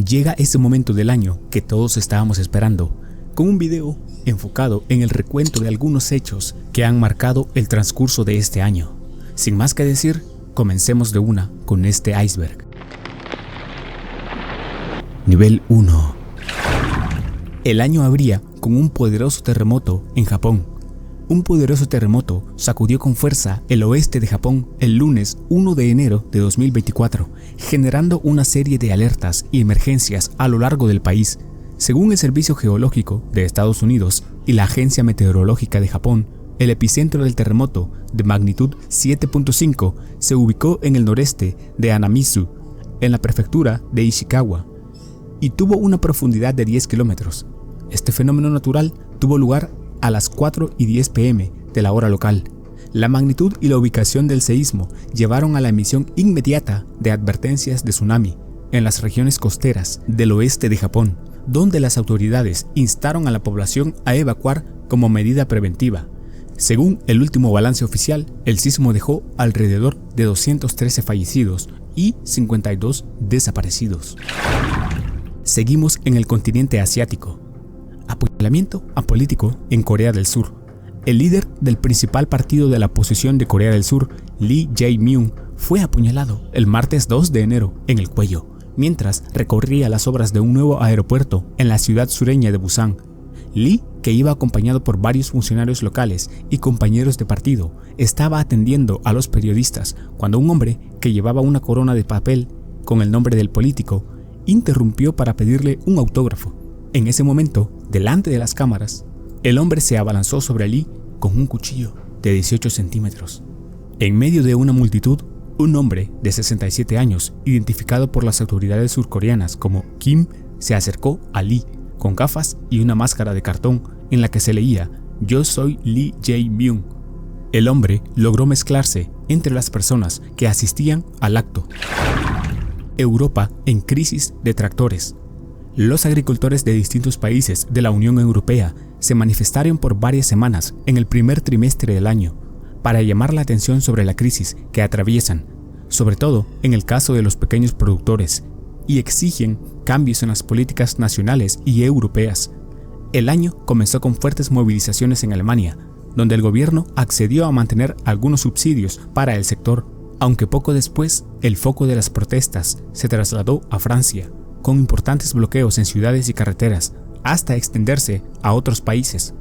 Llega ese momento del año que todos estábamos esperando, con un video enfocado en el recuento de algunos hechos que han marcado el transcurso de este año. Sin más que decir, comencemos de una con este iceberg. Nivel 1. El año abría con un poderoso terremoto en Japón. Un poderoso terremoto sacudió con fuerza el oeste de Japón el lunes 1 de enero de 2024, generando una serie de alertas y emergencias a lo largo del país. Según el Servicio Geológico de Estados Unidos y la Agencia Meteorológica de Japón, el epicentro del terremoto, de magnitud 7.5, se ubicó en el noreste de Anamizu, en la prefectura de Ishikawa, y tuvo una profundidad de 10 kilómetros. Este fenómeno natural tuvo lugar a las 4:10 p.m. de la hora local. La magnitud y la ubicación del seísmo llevaron a la emisión inmediata de advertencias de tsunami en las regiones costeras del oeste de Japón, donde las autoridades instaron a la población a evacuar como medida preventiva. Según el último balance oficial, el sismo dejó alrededor de 213 fallecidos y 52 desaparecidos. Seguimos en el continente asiático. Apuñalamiento apolítico en Corea del Sur. El líder del principal partido de la oposición de Corea del Sur, Lee Jae-myung, fue apuñalado el martes 2 de enero en el cuello, mientras recorría las obras de un nuevo aeropuerto en la ciudad sureña de Busan. Lee, que iba acompañado por varios funcionarios locales y compañeros de partido, estaba atendiendo a los periodistas cuando un hombre que llevaba una corona de papel con el nombre del político interrumpió para pedirle un autógrafo. En ese momento, delante de las cámaras, el hombre se abalanzó sobre Lee con un cuchillo de 18 centímetros. En medio de una multitud, un hombre de 67 años, identificado por las autoridades surcoreanas como Kim, se acercó a Lee con gafas y una máscara de cartón en la que se leía "Yo soy Lee Jae-myung". El hombre logró mezclarse entre las personas que asistían al acto. Europa en crisis de tractores. Los agricultores de distintos países de la Unión Europea se manifestaron por varias semanas en el primer trimestre del año para llamar la atención sobre la crisis que atraviesan, sobre todo en el caso de los pequeños productores, y exigen cambios en las políticas nacionales y europeas. El año comenzó con fuertes movilizaciones en Alemania, donde el gobierno accedió a mantener algunos subsidios para el sector, aunque poco después el foco de las protestas se trasladó a Francia, con importantes bloqueos en ciudades y carreteras, hasta extenderse a otros países.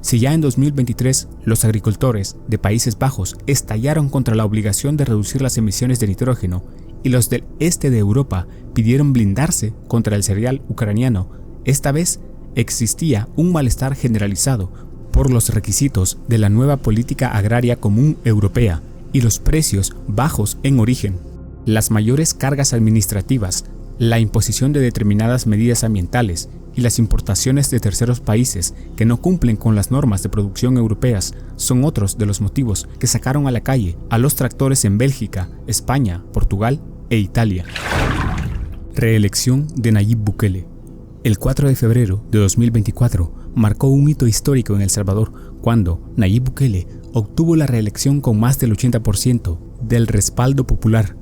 Si ya en 2023 los agricultores de Países Bajos estallaron contra la obligación de reducir las emisiones de nitrógeno y los del este de Europa pidieron blindarse contra el cereal ucraniano, esta vez existía un malestar generalizado por los requisitos de la nueva política agraria común europea y los precios bajos en origen, las mayores cargas administrativas, la imposición de determinadas medidas ambientales y las importaciones de terceros países que no cumplen con las normas de producción europeas son otros de los motivos que sacaron a la calle a los tractores en Bélgica, España, Portugal e Italia. Reelección de Nayib Bukele. El 4 de febrero de 2024 marcó un hito histórico en El Salvador cuando Nayib Bukele obtuvo la reelección con más del 80% del respaldo popular.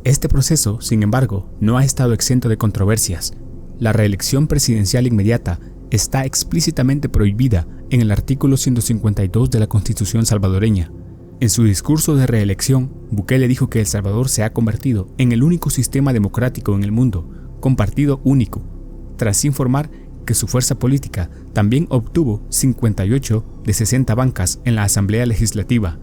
Este proceso, sin embargo, no ha estado exento de controversias. La reelección presidencial inmediata está explícitamente prohibida en el artículo 152 de la Constitución salvadoreña. En su discurso de reelección, Bukele dijo que El Salvador se ha convertido en el único sistema democrático en el mundo, con partido único, tras informar que su fuerza política también obtuvo 58 de 60 bancas en la Asamblea Legislativa.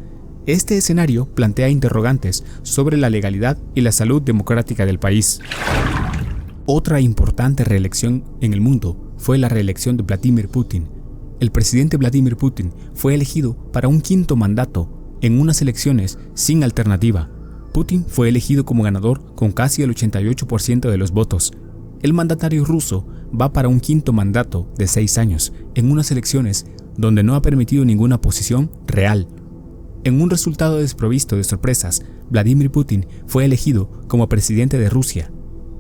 Este escenario plantea interrogantes sobre la legalidad y la salud democrática del país. Otra importante reelección en el mundo fue la reelección de Vladimir Putin. El presidente Vladimir Putin fue elegido para un quinto mandato en unas elecciones sin alternativa. Putin fue elegido como ganador con casi el 88% de los votos. El mandatario ruso va para un quinto mandato de 6 años en unas elecciones donde no ha permitido ninguna oposición real. En un resultado desprovisto de sorpresas, Vladimir Putin fue elegido como presidente de Rusia.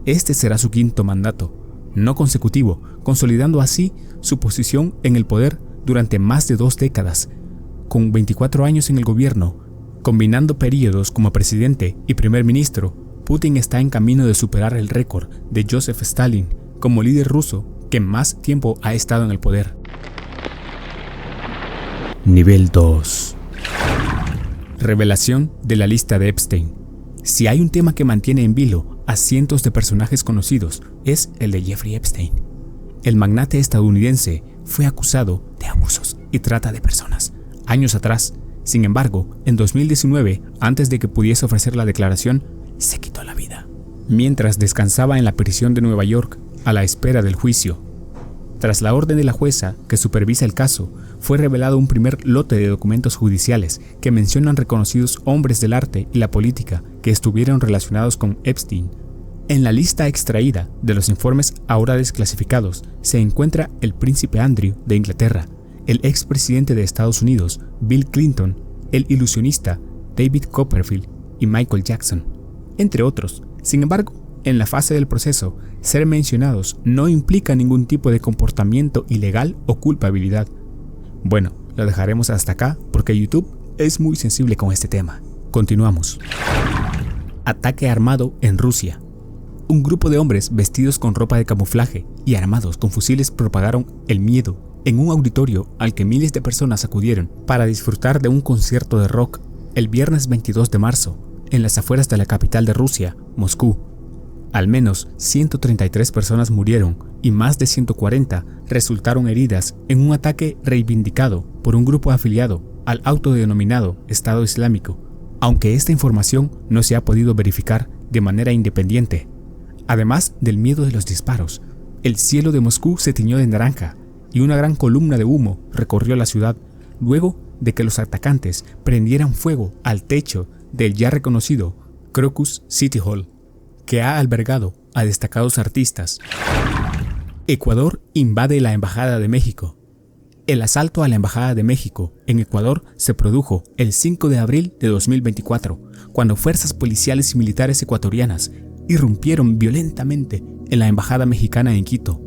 Este será su quinto mandato, no consecutivo, consolidando así su posición en el poder durante más de 2 décadas. Con 24 años en el gobierno, combinando periodos como presidente y primer ministro, Putin está en camino de superar el récord de Joseph Stalin como líder ruso que más tiempo ha estado en el poder. Nivel 2. Revelación de la lista de Epstein. Si hay un tema que mantiene en vilo a cientos de personajes conocidos, es el de Jeffrey Epstein. El magnate estadounidense fue acusado de abusos y trata de personas años atrás. Sin embargo, en 2019, antes de que pudiese ofrecer la declaración, se quitó la vida mientras descansaba en la prisión de Nueva York a la espera del juicio. Tras la orden de la jueza que supervisa el caso, fue revelado un primer lote de documentos judiciales que mencionan reconocidos hombres del arte y la política que estuvieron relacionados con Epstein. En la lista extraída de los informes ahora desclasificados se encuentra el príncipe Andrew de Inglaterra, el expresidente de Estados Unidos, Bill Clinton, el ilusionista David Copperfield y Michael Jackson, entre otros. Sin embargo, en la fase del proceso, ser mencionados no implica ningún tipo de comportamiento ilegal o culpabilidad. Bueno, lo dejaremos hasta acá porque YouTube es muy sensible con este tema. Continuamos. Ataque armado en Rusia. Un grupo de hombres vestidos con ropa de camuflaje y armados con fusiles propagaron el miedo en un auditorio al que miles de personas acudieron para disfrutar de un concierto de rock el viernes 22 de marzo en las afueras de la capital de Rusia, Moscú. Al menos 133 personas murieron y más de 140 resultaron heridas en un ataque reivindicado por un grupo afiliado al autodenominado Estado Islámico, aunque esta información no se ha podido verificar de manera independiente. Además del miedo de los disparos, el cielo de Moscú se tiñó de naranja y una gran columna de humo recorrió la ciudad luego de que los atacantes prendieran fuego al techo del ya reconocido Crocus City Hall, que ha albergado a destacados artistas. Ecuador invade la Embajada de México. El asalto a la Embajada de México en Ecuador se produjo el 5 de abril de 2024, cuando fuerzas policiales y militares ecuatorianas irrumpieron violentamente en la Embajada mexicana en Quito.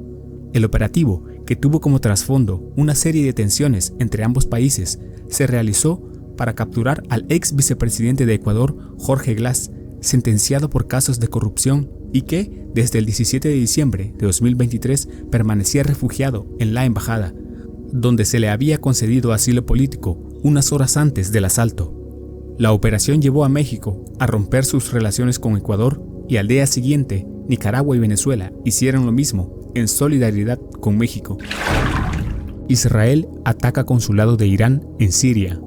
El operativo, que tuvo como trasfondo una serie de tensiones entre ambos países, se realizó para capturar al ex vicepresidente de Ecuador, Jorge Glass, sentenciado por casos de corrupción y que, desde el 17 de diciembre de 2023, permanecía refugiado en la embajada, donde se le había concedido asilo político unas horas antes del asalto. La operación llevó a México a romper sus relaciones con Ecuador y al día siguiente, Nicaragua y Venezuela hicieron lo mismo en solidaridad con México. Israel ataca consulado de Irán en Siria.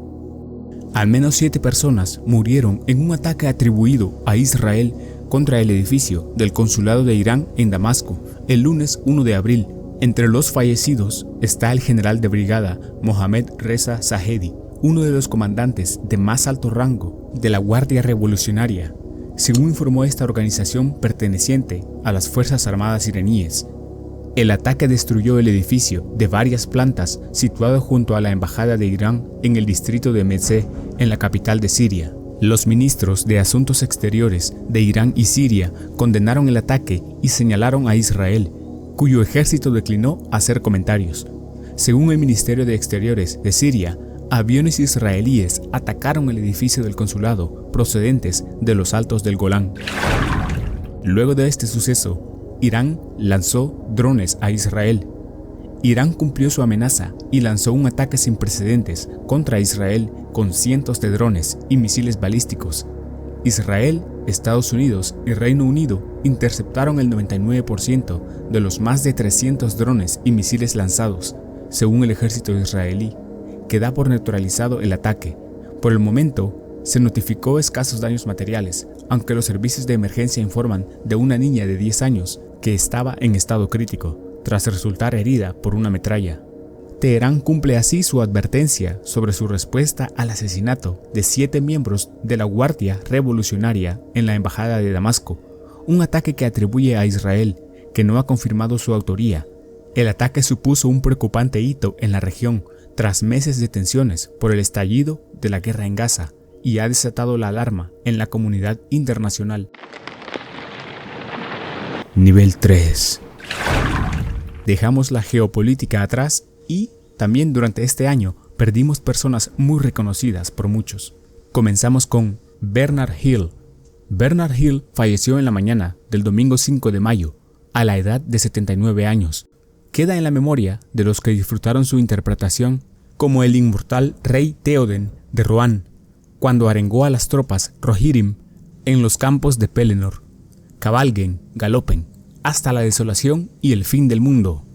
Al menos 7 personas murieron en un ataque atribuido a Israel contra el edificio del consulado de Irán en Damasco el lunes 1 de abril. Entre los fallecidos está el general de brigada Mohammad Reza Zahedi, uno de los comandantes de más alto rango de la Guardia Revolucionaria, según informó esta organización perteneciente a las Fuerzas Armadas iraníes. El ataque destruyó el edificio de varias plantas situado junto a la embajada de Irán en el distrito de Mezeh, en la capital de Siria. Los ministros de Asuntos Exteriores de Irán y Siria condenaron el ataque y señalaron a Israel, cuyo ejército declinó hacer comentarios. Según el Ministerio de Exteriores de Siria, aviones israelíes atacaron el edificio del consulado procedentes de los altos del Golán. Luego de este suceso, Irán lanzó drones a Israel. Irán cumplió su amenaza y lanzó un ataque sin precedentes contra Israel con cientos de drones y misiles balísticos. Israel, Estados Unidos y Reino Unido interceptaron el 99% de los más de 300 drones y misiles lanzados, según el ejército israelí, que da por neutralizado el ataque. Por el momento, se notificó escasos daños materiales, aunque los servicios de emergencia informan de una niña de 10 años que estaba en estado crítico, tras resultar herida por una metralla. Teherán cumple así su advertencia sobre su respuesta al asesinato de 7 miembros de la Guardia Revolucionaria en la Embajada de Damasco, un ataque que atribuye a Israel, que no ha confirmado su autoría. El ataque supuso un preocupante hito en la región, tras meses de tensiones por el estallido de la guerra en Gaza, y ha desatado la alarma en la comunidad internacional. Nivel 3. Dejamos la geopolítica atrás y también durante este año perdimos personas muy reconocidas por muchos. Comenzamos con Bernard Hill, Bernard Hill falleció en la mañana del domingo 5 de mayo, a la edad de 79 años. Queda en la memoria de los que disfrutaron su interpretación como el inmortal rey Théoden de Rohan, cuando arengó a las tropas Rohirrim en los campos de Pelennor. Cabalguen, galopen, hasta la desolación y el fin del mundo.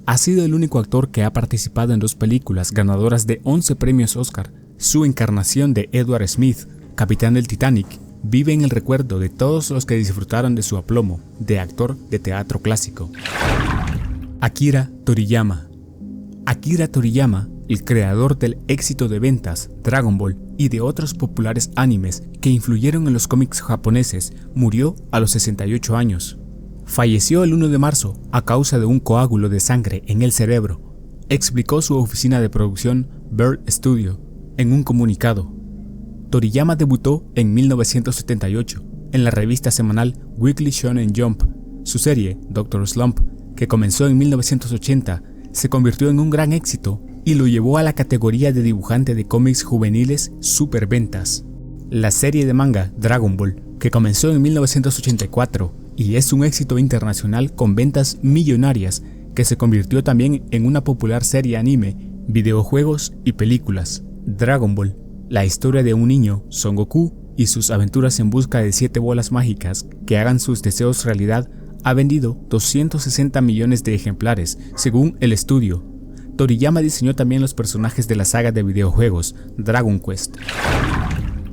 Ha sido el único actor que ha participado en 2 películas ganadoras de 11 premios Oscar. Su encarnación de Edward Smith, capitán del Titanic, vive en el recuerdo de todos los que disfrutaron de su aplomo de actor de teatro clásico. Akira Toriyama. Akira Toriyama, el creador del éxito de ventas Dragon Ball y de otros populares animes que influyeron en los cómics japoneses, murió a los 68 años. Falleció el 1 de marzo a causa de un coágulo de sangre en el cerebro, explicó su oficina de producción Bird Studio en un comunicado. Toriyama debutó en 1978 en la revista semanal Weekly Shonen Jump. Su serie, Dr. Slump, que comenzó en 1980, se convirtió en un gran éxito y lo llevó a la categoría de dibujante de cómics juveniles superventas. La serie de manga Dragon Ball, que comenzó en 1984 y es un éxito internacional con ventas millonarias, que se convirtió también en una popular serie anime, videojuegos y películas. Dragon Ball, la historia de un niño, Son Goku, y sus aventuras en busca de 7 bolas mágicas que hagan sus deseos realidad, ha vendido 260 millones de ejemplares, según el estudio. Toriyama diseñó también los personajes de la saga de videojuegos Dragon Quest.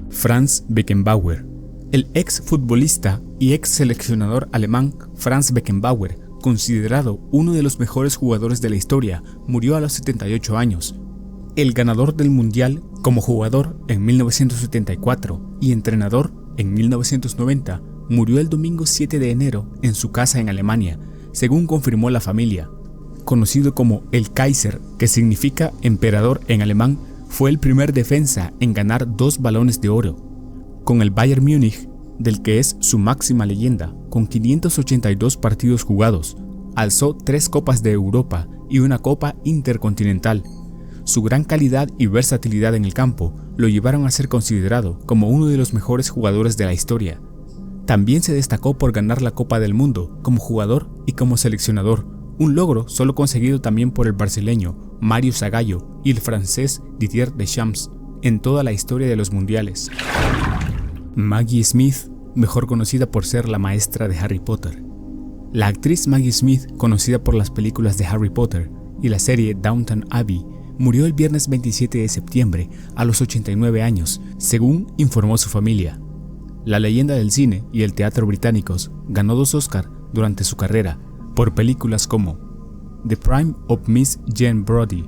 Franz Beckenbauer. El ex futbolista y ex seleccionador alemán Franz Beckenbauer, considerado uno de los mejores jugadores de la historia, murió a los 78 años. El ganador del Mundial como jugador en 1974 y entrenador en 1990, murió el domingo 7 de enero en su casa en Alemania, según confirmó la familia. Conocido como el Kaiser, que significa emperador en alemán, fue el primer defensa en ganar 2 balones de oro. Con el Bayern Múnich, del que es su máxima leyenda, con 582 partidos jugados, alzó 3 Copas de Europa y una Copa Intercontinental. Su gran calidad y versatilidad en el campo lo llevaron a ser considerado como uno de los mejores jugadores de la historia. También se destacó por ganar la Copa del Mundo como jugador y como seleccionador, un logro solo conseguido también por el brasileño Mário Zagallo y el francés Didier Deschamps en toda la historia de los mundiales. Maggie Smith, mejor conocida por ser la maestra de Harry Potter. La actriz Maggie Smith, conocida por las películas de Harry Potter y la serie Downton Abbey, murió el viernes 27 de septiembre a los 89 años, según informó su familia. La leyenda del cine y el teatro británicos ganó 2 Oscar durante su carrera por películas como The Prime of Miss Jane Brodie,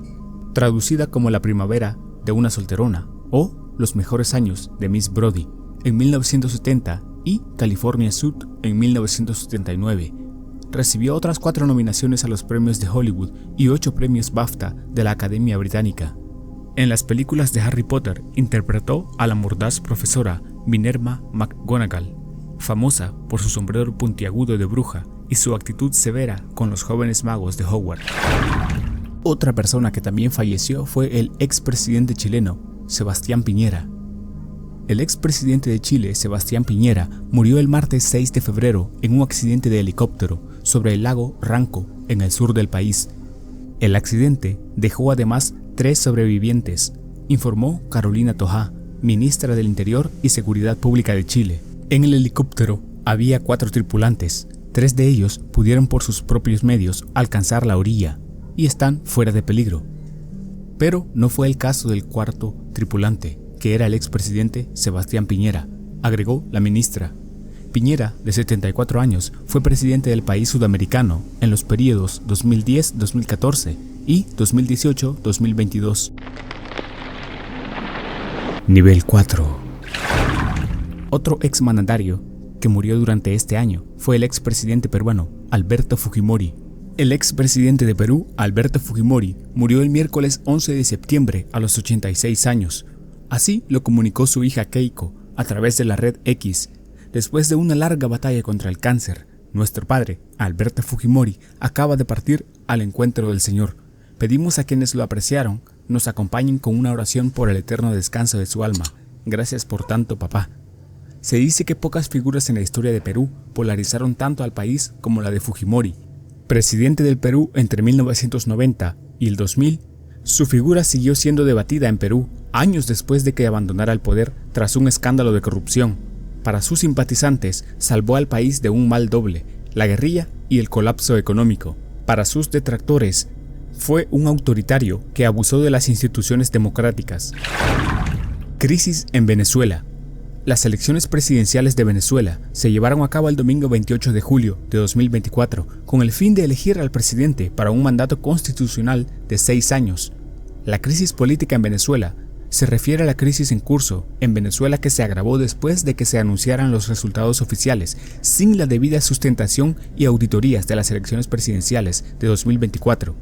traducida como La primavera de una solterona, o Los mejores años de Miss Brodie en 1970 y California Suite en 1979. Recibió otras 4 nominaciones a los premios de Hollywood y 8 premios BAFTA de la Academia Británica. En las películas de Harry Potter interpretó a la mordaz profesora Minerva McGonagall, famosa por su sombrero puntiagudo de bruja y su actitud severa con los jóvenes magos de Hogwarts. Otra persona que también falleció fue el expresidente chileno, Sebastián Piñera. El expresidente de Chile, Sebastián Piñera, murió el martes 6 de febrero en un accidente de helicóptero sobre el lago Ranco, en el sur del país. El accidente dejó además 3 sobrevivientes, informó Carolina Tohá, ministra del Interior y Seguridad Pública de Chile. En el helicóptero había 4 tripulantes, 3 de ellos pudieron por sus propios medios alcanzar la orilla y están fuera de peligro. Pero no fue el caso del 4º tripulante, que era el expresidente Sebastián Piñera, agregó la ministra. Piñera, de 74 años, fue presidente del país sudamericano en los periodos 2010-2014 y 2018-2022. Nivel 4. Otro exmandatario que murió durante este año fue el expresidente peruano Alberto Fujimori. El expresidente de Perú, Alberto Fujimori, murió el miércoles 11 de septiembre a los 86 años. Así lo comunicó su hija Keiko a través de la red X. Después de una larga batalla contra el cáncer, nuestro padre, Alberto Fujimori, acaba de partir al encuentro del Señor. Pedimos a quienes lo apreciaron nos acompañen con una oración por el eterno descanso de su alma. Gracias por tanto, papá. Se dice que pocas figuras en la historia de Perú polarizaron tanto al país como la de Fujimori. Presidente del Perú entre 1990 y el 2000, su figura siguió siendo debatida en Perú años después de que abandonara el poder tras un escándalo de corrupción. Para sus simpatizantes, salvó al país de un mal doble, la guerrilla y el colapso económico. Para sus detractores, fue un autoritario que abusó de las instituciones democráticas. Crisis en Venezuela. Las elecciones presidenciales de Venezuela se llevaron a cabo el domingo 28 de julio de 2024 con el fin de elegir al presidente para un mandato constitucional de 6 años. La crisis política en Venezuela se refiere a la crisis en curso en Venezuela que se agravó después de que se anunciaran los resultados oficiales sin la debida sustentación y auditorías de las elecciones presidenciales de 2024.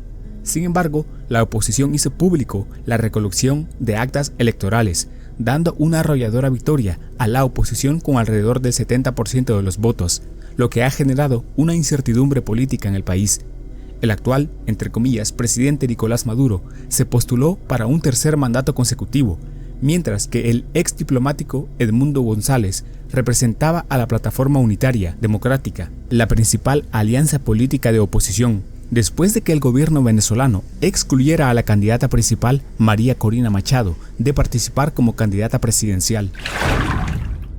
Sin embargo, la oposición hizo público la recolección de actas electorales, dando una arrolladora victoria a la oposición con alrededor del 70% de los votos, lo que ha generado una incertidumbre política en el país. El actual, entre comillas, presidente Nicolás Maduro se postuló para un tercer mandato consecutivo, mientras que el ex diplomático Edmundo González representaba a la Plataforma Unitaria Democrática, la principal alianza política de oposición, después de que el gobierno venezolano excluyera a la candidata principal María Corina Machado de participar como candidata presidencial.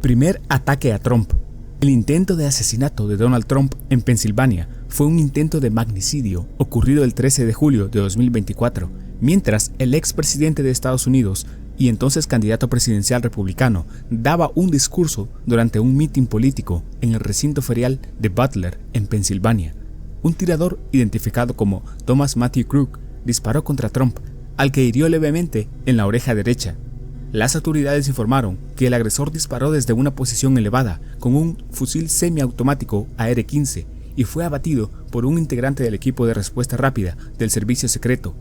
Primer ataque a Trump. El intento de asesinato de Donald Trump en Pensilvania fue un intento de magnicidio ocurrido el 13 de julio de 2024, mientras el expresidente de Estados Unidos y entonces candidato presidencial republicano daba un discurso durante un mitin político en el recinto ferial de Butler en Pensilvania. Un tirador identificado como Thomas Matthew Crook disparó contra Trump, al que hirió levemente en la oreja derecha. Las autoridades informaron que el agresor disparó desde una posición elevada con un fusil semiautomático AR-15 y fue abatido por un integrante del equipo de respuesta rápida del servicio secreto.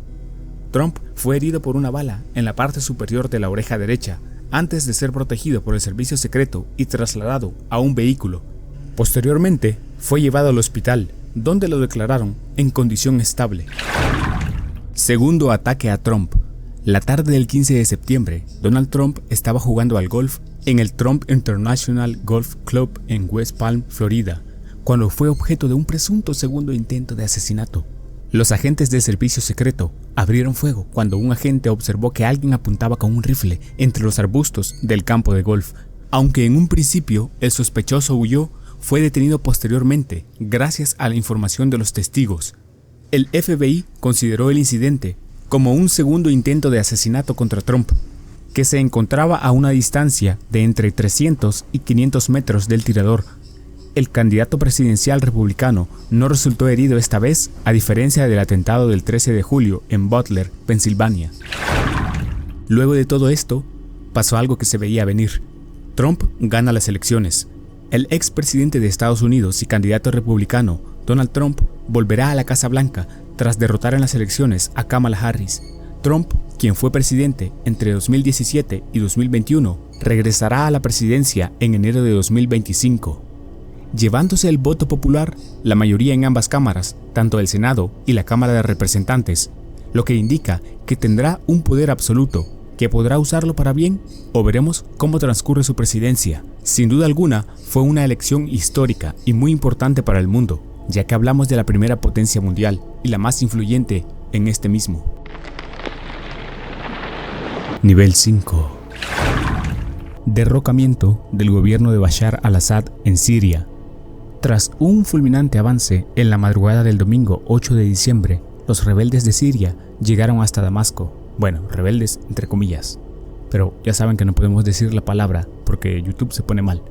Trump fue herido por una bala en la parte superior de la oreja derecha antes de ser protegido por el servicio secreto y trasladado a un vehículo. Posteriormente, fue llevado al hospital, donde lo declararon en condición estable. Segundo ataque a Trump. La tarde del 15 de septiembre, Donald Trump estaba jugando al golf en el Trump International Golf Club en West Palm, Florida, cuando fue objeto de un presunto segundo intento de asesinato. Los agentes del servicio secreto abrieron fuego cuando un agente observó que alguien apuntaba con un rifle entre los arbustos del campo de golf. Aunque en un principio el sospechoso huyó, fue detenido posteriormente gracias a la información de los testigos. El FBI consideró el incidente como un segundo intento de asesinato contra Trump, que se encontraba a una distancia de entre 300 y 500 metros del tirador. El candidato presidencial republicano no resultó herido esta vez, a diferencia del atentado del 13 de julio en Butler, Pensilvania. Luego de todo esto, pasó algo que se veía venir. Trump gana las elecciones. El expresidente de Estados Unidos y candidato republicano, Donald Trump, volverá a la Casa Blanca tras derrotar en las elecciones a Kamala Harris. Trump, quien fue presidente entre 2017 y 2021, regresará a la presidencia en enero de 2025. Llevándose el voto popular, la mayoría en ambas cámaras, tanto el Senado y la Cámara de Representantes, lo que indica que tendrá un poder absoluto, que podrá usarlo para bien, o veremos cómo transcurre su presidencia. Sin duda alguna, fue una elección histórica y muy importante para el mundo, ya que hablamos de la primera potencia mundial y la más influyente en este mismo. Nivel 5. Derrocamiento del gobierno de Bashar al-Assad en Siria. Tras un fulminante avance en la madrugada del domingo 8 de diciembre, los rebeldes de Siria llegaron hasta Damasco. Bueno, rebeldes entre comillas, pero ya saben que no podemos decir la palabra porque YouTube se pone mal,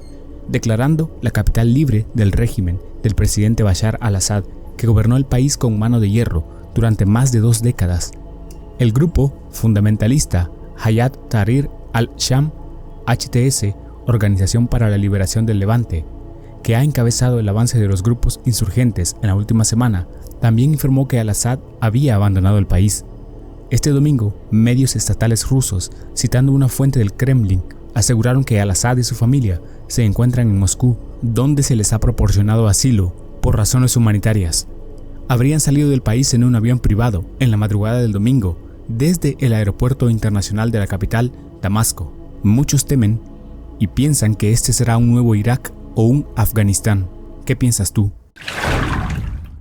declarando la capital libre del régimen del presidente Bashar al-Assad, que gobernó el país con mano de hierro durante más de 2 décadas. El grupo fundamentalista Hayat Tahrir al-Sham, HTS, Organización para la Liberación del Levante, que ha encabezado el avance de los grupos insurgentes en la última semana, también informó que al-Assad había abandonado el país. Este domingo, medios estatales rusos, citando una fuente del Kremlin, aseguraron que al-Assad y su familia se encuentran en Moscú, donde se les ha proporcionado asilo por razones humanitarias. Habrían salido del país en un avión privado en la madrugada del domingo, desde el aeropuerto internacional de la capital, Damasco. Muchos temen y piensan que este será un nuevo Irak o un Afganistán. ¿Qué piensas tú?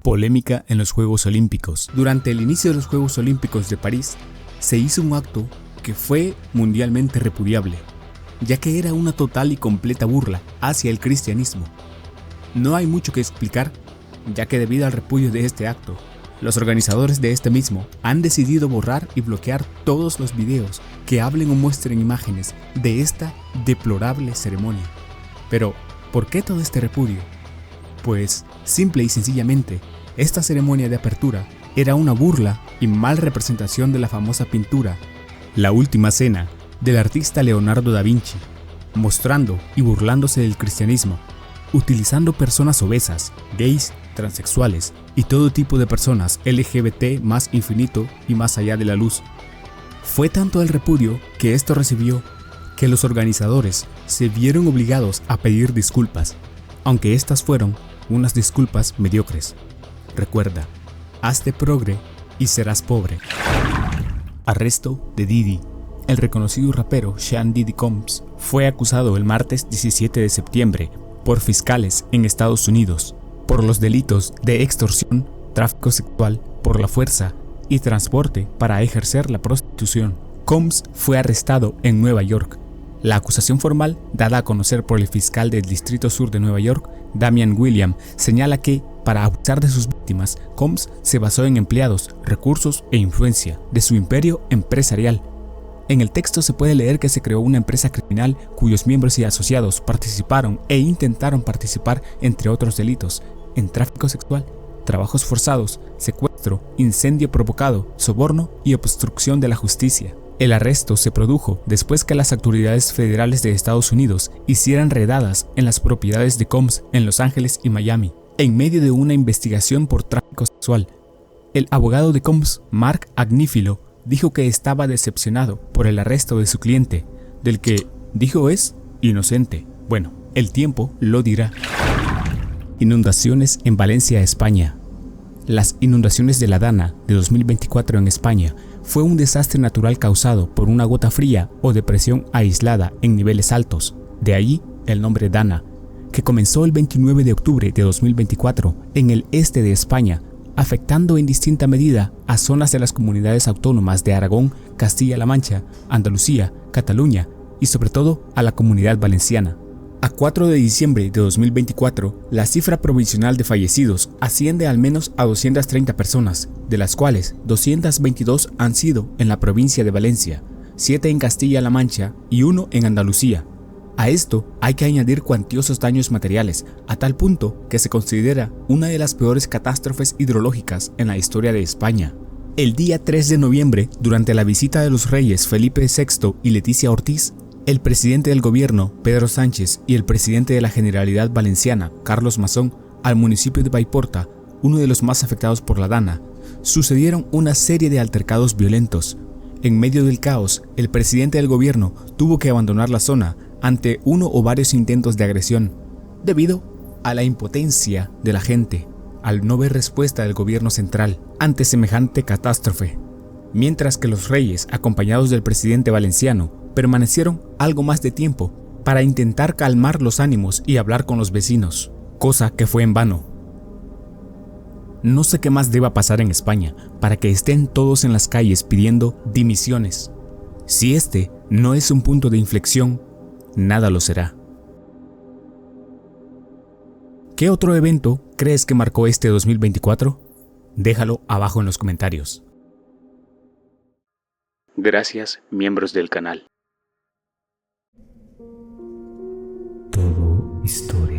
Polémica en los Juegos Olímpicos. Durante el inicio de los Juegos Olímpicos de París, se hizo un acto que fue mundialmente repudiable, ya que era una total y completa burla hacia el cristianismo. No hay mucho que explicar, ya que debido al repudio de este acto, los organizadores de este mismo han decidido borrar y bloquear todos los videos que hablen o muestren imágenes de esta deplorable ceremonia. Pero, ¿por qué todo este repudio? Pues, simple y sencillamente, esta ceremonia de apertura era una burla y mal representación de la famosa pintura La Última Cena del artista Leonardo da Vinci, mostrando y burlándose del cristianismo, utilizando personas obesas, gays, transexuales y todo tipo de personas LGBT más infinito y más allá de la luz. Fue tanto el repudio que esto recibió que los organizadores se vieron obligados a pedir disculpas, aunque estas fueron unas disculpas mediocres. Recuerda, hazte progre y serás pobre. Arresto de Diddy. El reconocido rapero Sean Diddy Combs fue acusado el martes 17 de septiembre por fiscales en Estados Unidos por los delitos de extorsión, tráfico sexual por la fuerza y transporte para ejercer la prostitución. Combs fue arrestado en Nueva York. La acusación formal, dada a conocer por el fiscal del Distrito Sur de Nueva York, Damian William, señala que, para abusar de sus víctimas, Combs se basó en empleados, recursos e influencia de su imperio empresarial. En el texto se puede leer que se creó una empresa criminal cuyos miembros y asociados participaron e intentaron participar, entre otros delitos, en tráfico sexual, trabajos forzados, secuestro, incendio provocado, soborno y obstrucción de la justicia. El arresto se produjo después que las autoridades federales de Estados Unidos hicieran redadas en las propiedades de Combs en Los Ángeles y Miami, en medio de una investigación por tráfico sexual. El abogado de Combs, Mark Agnifilo, dijo que estaba decepcionado por el arresto de su cliente, del que dijo es inocente. Bueno, el tiempo lo dirá. Inundaciones en Valencia, España. Las inundaciones de la Dana de 2024 en España fue un desastre natural causado por una gota fría o depresión aislada en niveles altos, de ahí el nombre Dana, que comenzó el 29 de octubre de 2024 en el este de España, afectando en distinta medida a zonas de las comunidades autónomas de Aragón, Castilla-La Mancha, Andalucía, Cataluña y sobre todo a la Comunidad Valenciana. A 4 de diciembre de 2024, la cifra provisional de fallecidos asciende al menos a 230 personas, de las cuales 222 han sido en la provincia de Valencia, 7 en Castilla-La Mancha y 1 en Andalucía. A esto hay que añadir cuantiosos daños materiales, a tal punto que se considera una de las peores catástrofes hidrológicas en la historia de España. El día 3 de noviembre, durante la visita de los reyes Felipe VI y Leticia Ortiz, el presidente del gobierno, Pedro Sánchez, y el presidente de la Generalidad Valenciana, Carlos Mazón, al municipio de Paiporta, uno de los más afectados por la Dana, sucedieron una serie de altercados violentos. En medio del caos, el presidente del gobierno tuvo que abandonar la zona ante uno o varios intentos de agresión, debido a la impotencia de la gente, al no ver respuesta del gobierno central ante semejante catástrofe, mientras que los reyes, acompañados del presidente valenciano, permanecieron algo más de tiempo para intentar calmar los ánimos y hablar con los vecinos, cosa que fue en vano. No sé qué más deba pasar en España para que estén todos en las calles pidiendo dimisiones. Si este no es un punto de inflexión, nada lo será. ¿Qué otro evento crees que marcó este 2024? Déjalo abajo en los comentarios. Gracias, miembros del canal. Todo historia.